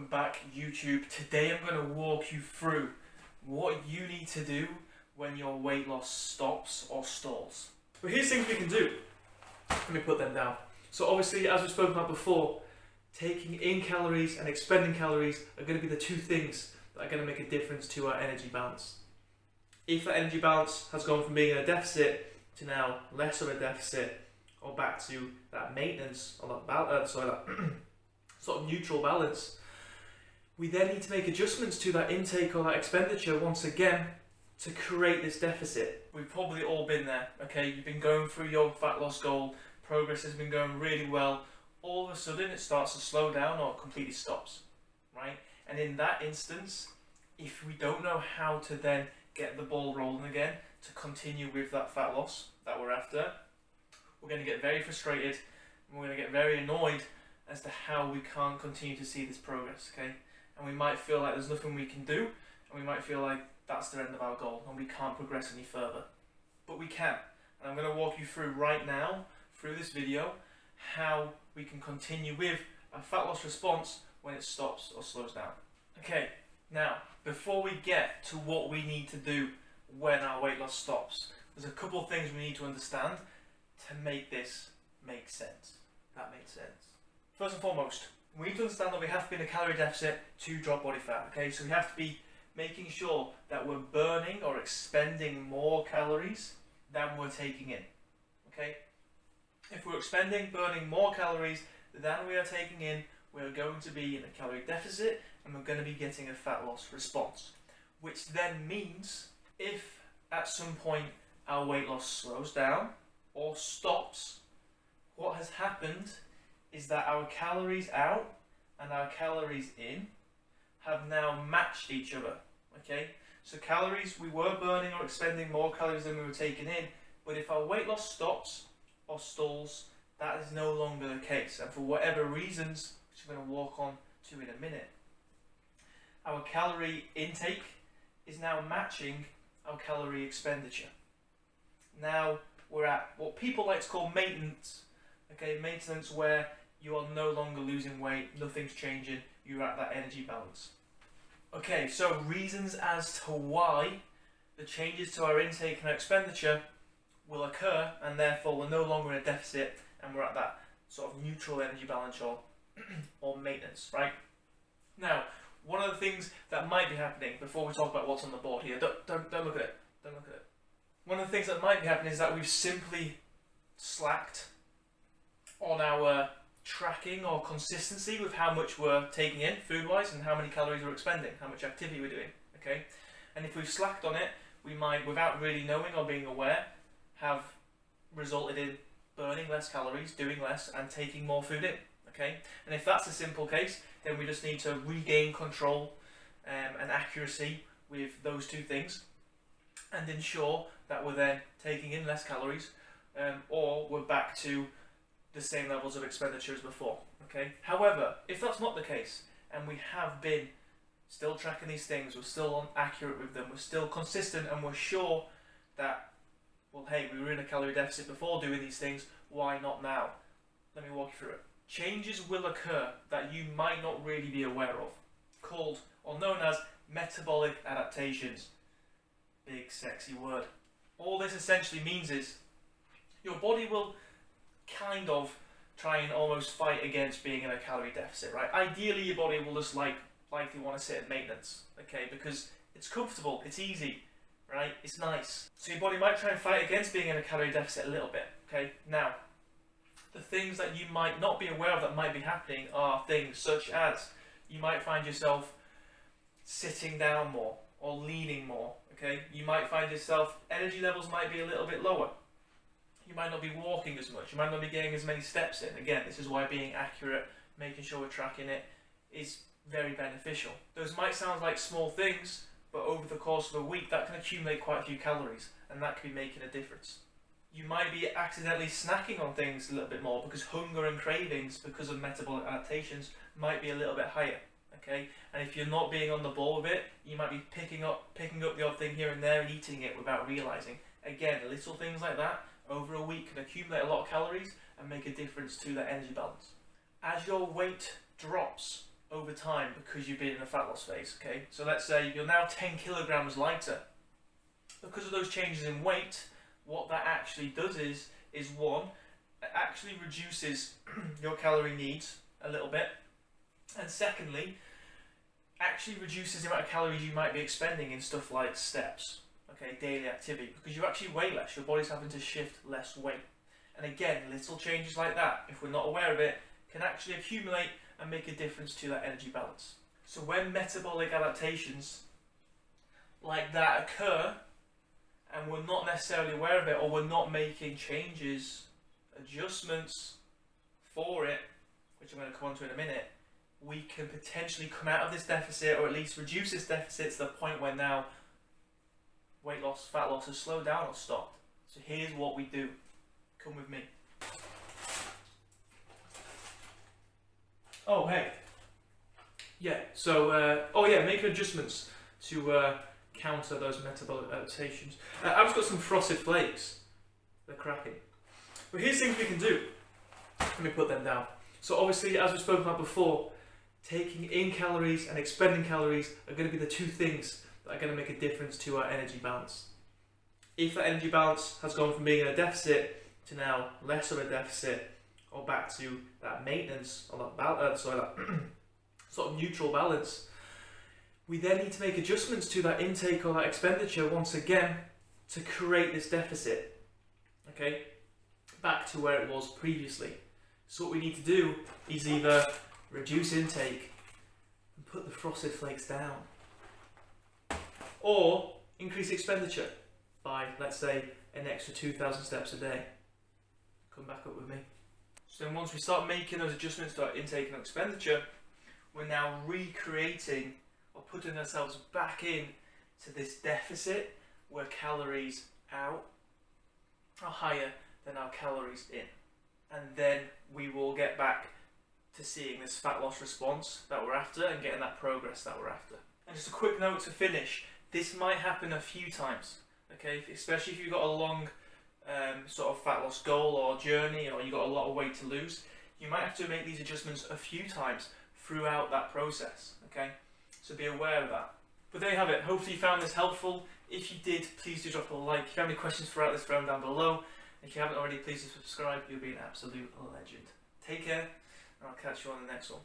back, YouTube. Today I'm going to walk you through what you need to do when your weight loss stops or stalls. But here's things we can do. Let me put them down. So obviously, as we've spoken about before, taking in calories and expending calories are going to be the two things that are going to make a difference to our energy balance. If that energy balance has gone from being in a deficit to now less of a deficit, or back to that maintenance, or that sort of neutral balance, we then need to make adjustments to that intake or that expenditure once again to create this deficit. We've probably all been there, okay? You've been going through your fat loss goal, progress has been going really well, all of a sudden it starts to slow down or completely stops, right? And in that instance, if we don't know how to then get the ball rolling again to continue with that fat loss that we're after, we're going to get very frustrated and we're going to get very annoyed as to how we can't continue to see this progress, okay? And we might feel like there's nothing we can do, and we might feel like that's the end of our goal and we can't progress any further. But we can, and I'm going to walk you through right now, through this video, how we can continue with a fat loss response when it stops or slows down. Okay, now, before we get to what we need to do when our weight loss stops, there's a couple of things we need to understand to make this make sense. That makes sense. First and foremost, we need to understand that we have to be in a calorie deficit to drop body fat, okay? So we have to be making sure that we're burning or expending more calories than we're taking in, okay? If we're burning more calories than we are taking in, we're going to be in a calorie deficit and we're going to be getting a fat loss response. Which then means if at some point our weight loss slows down or stops, what has happened is that our calories out and our calories in have now matched each other, okay? So calories, we were burning or expending more calories than we were taking in, but if our weight loss stops or stalls, that is no longer the case. And for whatever reasons, which I'm going to walk on to in a minute, our calorie intake is now matching our calorie expenditure. Now we're at what people like to call maintenance, okay? Maintenance where you are no longer losing weight, nothing's changing, you're at that energy balance. Okay, so reasons as to why the changes to our intake and our expenditure will occur, and therefore we're no longer in a deficit and we're at that sort of neutral energy balance or maintenance, right? Now, one of the things that might be happening before we talk about what's on the board here, don't look at it, don't look at it. One of the things that might be happening is that we've simply slacked on our tracking or consistency with how much we're taking in food-wise and how many calories we're expending, how much activity we're doing, okay? And if we've slacked on it, we might, without really knowing or being aware, have resulted in burning less calories, doing less, and taking more food in, okay? And if that's a simple case, then we just need to regain control and accuracy with those two things and ensure that we're then taking in less calories or we're back to the same levels of expenditure as before, okay? However, if that's not the case and we have been still tracking these things, we're still accurate with them, we're still consistent, and we're sure that, well, hey, we were in a calorie deficit before doing these things, why not now? Let me walk you through it. Changes will occur that you might not really be aware of, called or known as metabolic adaptations. Big sexy word. All this essentially means is your body will kind of try and almost fight against being in a calorie deficit, right? Ideally, your body will just likely want to sit at maintenance, okay? Because it's comfortable, it's easy, right? It's nice. So your body might try and fight against being in a calorie deficit a little bit, okay? Now, the things that you might not be aware of that might be happening are things such as you might find yourself sitting down more or leaning more, okay? You might find yourself, energy levels might be a little bit lower. You might not be walking as much, you might not be getting as many steps in. Again, this is why being accurate, making sure we're tracking it, is very beneficial. Those might sound like small things, but over the course of a week, that can accumulate quite a few calories, and that could be making a difference. You might be accidentally snacking on things a little bit more because hunger and cravings, because of metabolic adaptations, might be a little bit higher, okay? And if you're not being on the ball with it, you might be picking up the odd thing here and there and eating it without realizing. Again, little things like that over a week can accumulate a lot of calories and make a difference to that energy balance. As your weight drops, over time because you've been in a fat loss phase, okay? So let's say you're now 10 kilograms lighter. Because of those changes in weight, what that actually does is one, it actually reduces your calorie needs a little bit, and secondly, actually reduces the amount of calories you might be expending in stuff like steps, okay, daily activity, because you actually weigh less, your body's having to shift less weight. And again, little changes like that, if we're not aware of it, can actually accumulate and make a difference to that energy balance. So when metabolic adaptations like that occur, and we're not necessarily aware of it, or we're not making changes, adjustments for it, which I'm going to come on to in a minute, we can potentially come out of this deficit, or at least reduce this deficit to the point where now weight loss, fat loss has slowed down or stopped. So here's what we do. Come with me. Oh, hey. Yeah, so, making adjustments to counter those metabolic adaptations. I've just got some frosted flakes. They're cracking. But here's things we can do. Let me put them down. So obviously, as we've spoken about before, taking in calories and expending calories are going to be the two things that are going to make a difference to our energy balance. If that energy balance has gone from being in a deficit to now less of a deficit, or back to that maintenance, or that sort of neutral balance, we then need to make adjustments to that intake or that expenditure once again to create this deficit, okay, back to where it was previously. So what we need to do is either reduce intake and put the frosted flakes down, or increase expenditure by, let's say, an extra 2,000 steps a day. Come back up with me. So then once we start making those adjustments to our intake and expenditure, we're now recreating or putting ourselves back in to this deficit where calories out are higher than our calories in. And then we will get back to seeing this fat loss response that we're after and getting that progress that we're after. And just a quick note to finish, this might happen a few times, okay? Especially if you've got a long sort of fat loss goal or journey, or you've got a lot of weight to lose, you might have to make these adjustments a few times throughout that process, okay? So be aware of that. But there you have it. Hopefully you found this helpful. If you did, please do drop a like. If you have any questions throughout this, throw them down below. If you haven't already, please subscribe. You'll be an absolute legend. Take care, and I'll catch you on the next one.